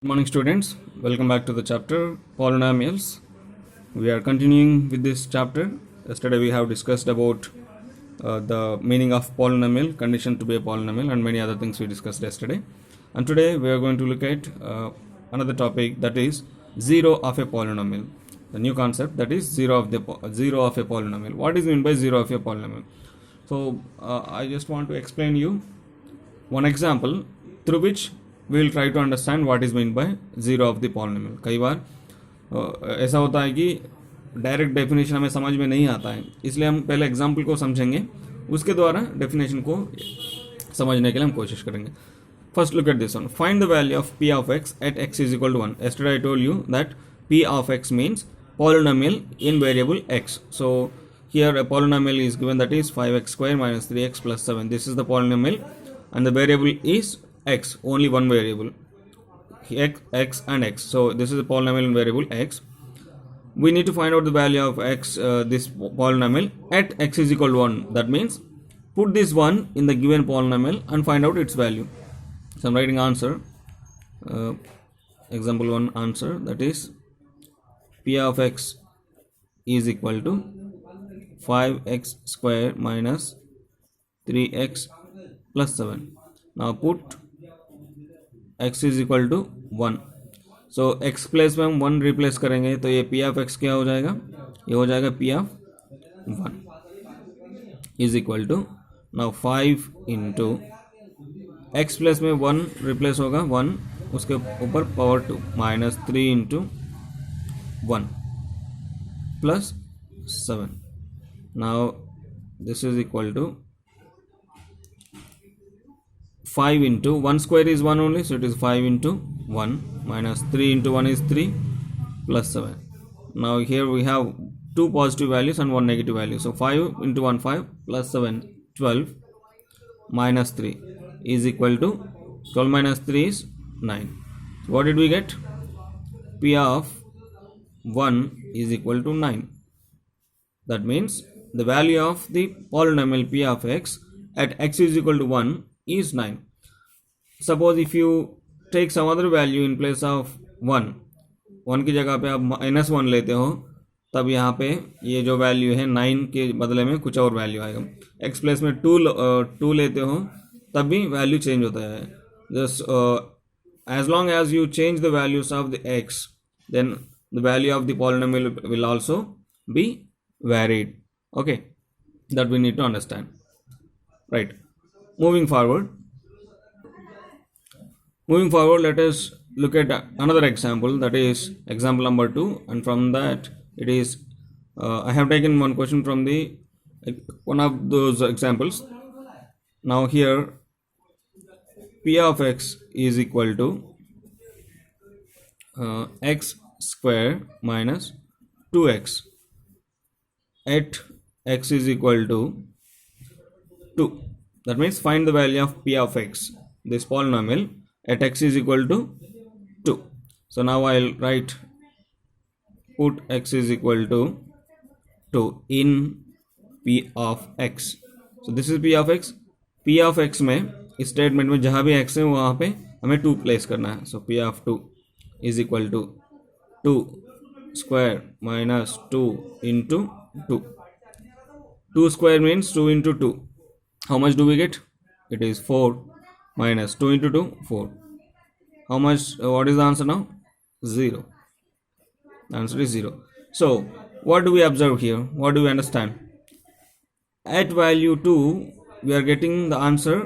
Good morning, students. Welcome back to the chapter polynomials. We are continuing with this chapter. Yesterday we have discussed about the meaning of polynomial, condition to be a polynomial, and many other things we discussed yesterday. And today we are going to look at another topic, that is zero of a polynomial. The new concept, that is zero of a polynomial. What is meant by zero of a polynomial? So I just want to explain you one example through which we will try to understand what is meant by zero of the polynomial. कई बार ऐसा होता है कि direct definition हमें समझ में नहीं आता है, इसलिए हम पहले एग्जाम्पल को समझेंगे, उसके द्वारा डेफिनेशन को समझने के लिए हम कोशिश करेंगे. First look at this one. Find the value of p of x at x is equal to 1. Yesterday I told you that p of x means polynomial in variable x. So here a polynomial is given, that is 5x square minus 3x plus 7. This is the polynomial and the variable is x, only one variable, x and x. So this is a polynomial in variable x. We need to find out the value of x, this polynomial at x is equal to 1. That means put this 1 in the given polynomial and find out its value. So I'm writing answer, example 1 answer, that is p of x is equal to 5x square minus 3x plus 7. Now put x is equal to 1. So x place में हम 1 replace करेंगे तो ये p of x क्या हो जाएगा, ये हो जाएगा p of 1 is equal to, now 5 into x place में 1 रिप्लेस होगा 1, उसके ऊपर power 2 minus 3 into 1 plus 7. Now this is equal to 5 into 1 square is 1 only, so it is 5 into 1 minus 3 into 1 is 3 plus 7. Now here we have two positive values and one negative value. So 5 into 1 5 plus 7 12 minus 3 is equal to 12 minus 3 is 9. So what did we get? P of 1 is equal to 9. That means the value of the polynomial p of x at x is equal to 1 is 9. Suppose if you take some other value in place of 1 की जगह पे आप -1 लेते हो, तब यहाँ पे ये जो वैल्यू है 9 के बदले में कुछ और वैल्यू आएगा. x प्लेस में 2 लेते हो तब भी वैल्यू चेंज होता है. Just as long as you change the values of the x, then the value of the polynomial will also be varied. Okay, that we need to understand, right? Moving forward, let us look at another example, that is example number 2, and from that it is I have taken one question from the one of those examples. Now here p of x is equal to x square minus 2x at x is equal to 2. That means find the value of p of x, this polynomial, at x is equal to 2. So now I'll write, put x is equal to 2 in p of x. So this is p of x. p of x में इस statement में जहाँ भी x है वहाँ पे हमें 2 place करना है. So p of 2 is equal to 2 square minus 2 into 2. 2 square means 2 into 2. How much do we get? It is 4 minus 2 into 2, 4. How much? What is the answer now? 0. The answer is 0. So what do we observe here? What do we understand? At value 2, we are getting the answer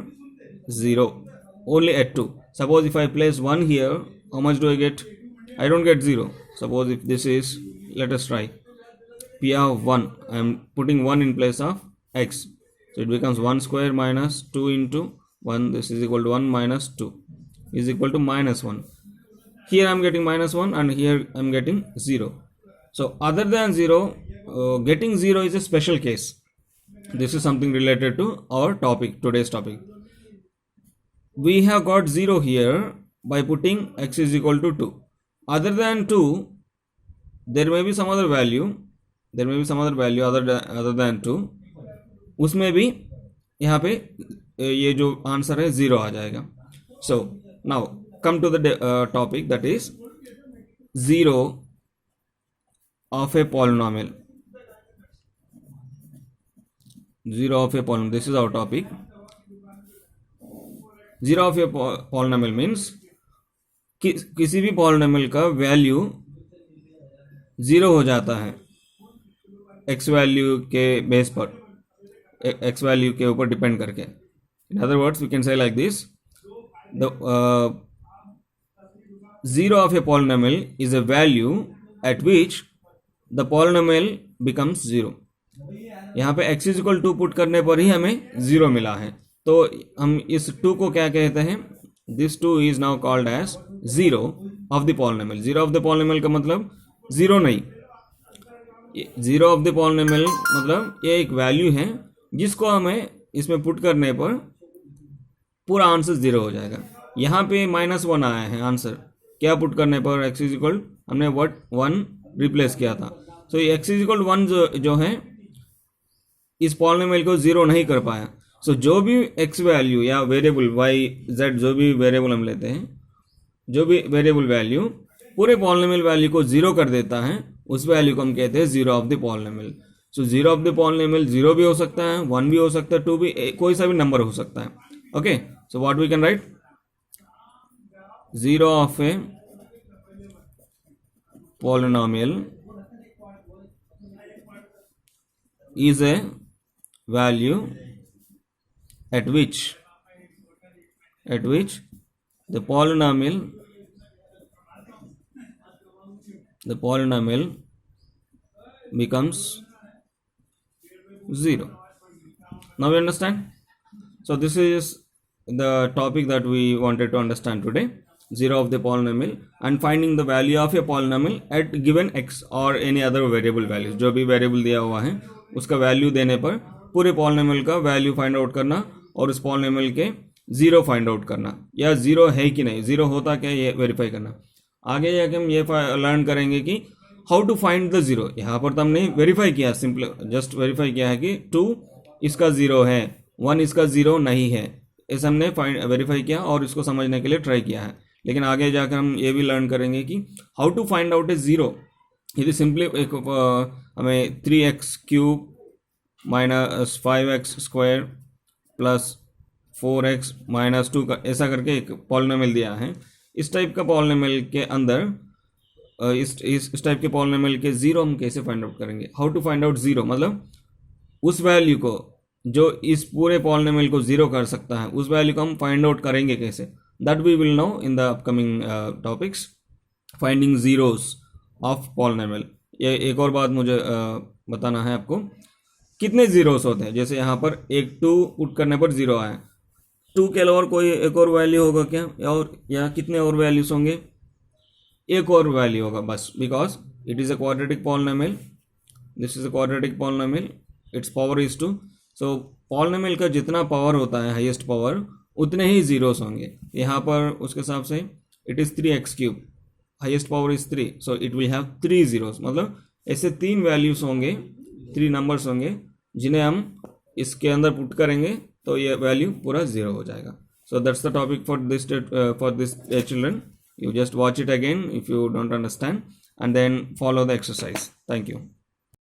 0. Only at 2. Suppose if I place 1 here, how much do I get? I don't get 0. Suppose if this is, let us try, p of 1. I am putting 1 in place of x. So it becomes 1 square minus 2 into 1. This is equal to 1 minus 2 is equal to minus 1. Here I am getting minus 1 and here I am getting 0. So other than 0, getting 0 is a special case. This is something related to our topic, today's topic. We have got 0 here by putting x is equal to 2. Other than 2, there may be some other value. There may be some other value other than 2. उसमें भी यहाँ पे ये जो answer है 0 आ जाएगा. So now come to the topic, that is zero of a polynomial. Zero of a polynomial, this is our topic. Zero of a polynomial means किसी भी पॉलिनोमियल का वैल्यू जीरो हो जाता है एक्स वैल्यू के base पर, x value के ऊपर डिपेंड करके. In other words we can say like this, the zero of a polynomial is a value at which the polynomial becomes zero. यहाँ पे x is equal to put करने पर ही हमें zero मिला है, तो हम इस 2 को क्या कहते हैं? This 2 is now called as zero of the polynomial. Zero of the polynomial का मतलब जीरो नहीं, जीरो ऑफ द पॉलिनोमियल मतलब ये एक वैल्यू है जिसको हमें इसमें पुट करने पर पूरा आंसर जीरो हो जाएगा. यहाँ पे -1 आया है आंसर, क्या पुट करने पर? x इज इक्वल, हमने 1 रिप्लेस किया था. सो x इज इक्वल 1 जो है इस पॉलिनोमियल को जीरो नहीं कर पाया. सो जो भी x वैल्यू या वेरिएबल y z जो भी वेरिएबल हम लेते हैं, जो भी वेरिएबल वैल्यू पूरे पॉलिनोमियल वैल्यू को जीरो कर देता है, उस वैल्यू को हम कहते हैं zero of the polynomial. So zero of the polynomial zero भी हो सकता है, 1 भी हो सकता है, 2 भी, कोई सा भी नंबर हो सकता है. Okay, so what we can write, zero of a polynomial is a value at which the polynomial becomes zero. Now you understand? So this is the topic that we wanted to understand today. Zero of the polynomial and finding the value of a polynomial at given x or any other variable values. जो भी variable दिया हुआ है उसका value देने पर पूरे polynomial का वैल्यू फाइंड आउट करना और उस पॉलिनोमियल के जीरो फाइंड आउट करना, या जीरो है कि नहीं, जीरो होता क्या ये वेरीफाई करना. आगे जाके हम ये लर्न करेंगे कि how to find the zero. यहाँ पर तो हमने वेरीफाई किया, सिंपल जस्ट वेरीफाई किया है कि 2 इसका जीरो है, 1 इसका जीरो नहीं है, ऐसा हमने वेरीफाई किया और इसको समझने के लिए ट्राई किया है. लेकिन आगे जाकर हम ये भी लर्न करेंगे कि how to find out a zero. यदि सिंपली एक हमें 3x³ - 5x² + 4x - 2 का ऐसा करके एक पॉलिनोमियल दिया है. इस टाइप का पॉलिनोमियल के अंदर इस टाइप के पॉलिनोमियल के जीरो हम कैसे फाइंड आउट करेंगे? How to find out zero मतलब उस वैल्यू को जो इस पूरे पॉलिनोमियल को जीरो कर सकता है, उस वैल्यू को हम फाइंड आउट करेंगे कैसे? That we will know in the upcoming topics. Finding zeros of polynomial. ये एक और बात मुझे बताना है आपको, कितने जीरोस होते हैं. जैसे यहाँ पर एक 2 पुट करने पर जीरो आया, 2 के अलावा कोई एक और वैल्यू होगा क्या, या कितने और वैल्यूज होंगे? एक और वैल्यू होगा बस, because it is a quadratic polynomial. This is a quadratic polynomial, it's power is 2. So polynomial का जितना पावर होता है, हाईएस्ट पावर, उतने ही जीरोस होंगे. यहाँ पर उसके हिसाब से it is 3x³, highest power is 3, so it will have 3 zeros. मतलब ऐसे 3 वैल्यूज होंगे, 3 नंबर्स होंगे जिन्हें हम इसके अंदर पुट करेंगे तो ये वैल्यू पूरा जीरो हो जाएगा. So that's the topic for this children. You just watch it again if you don't understand and then follow the exercise. Thank you.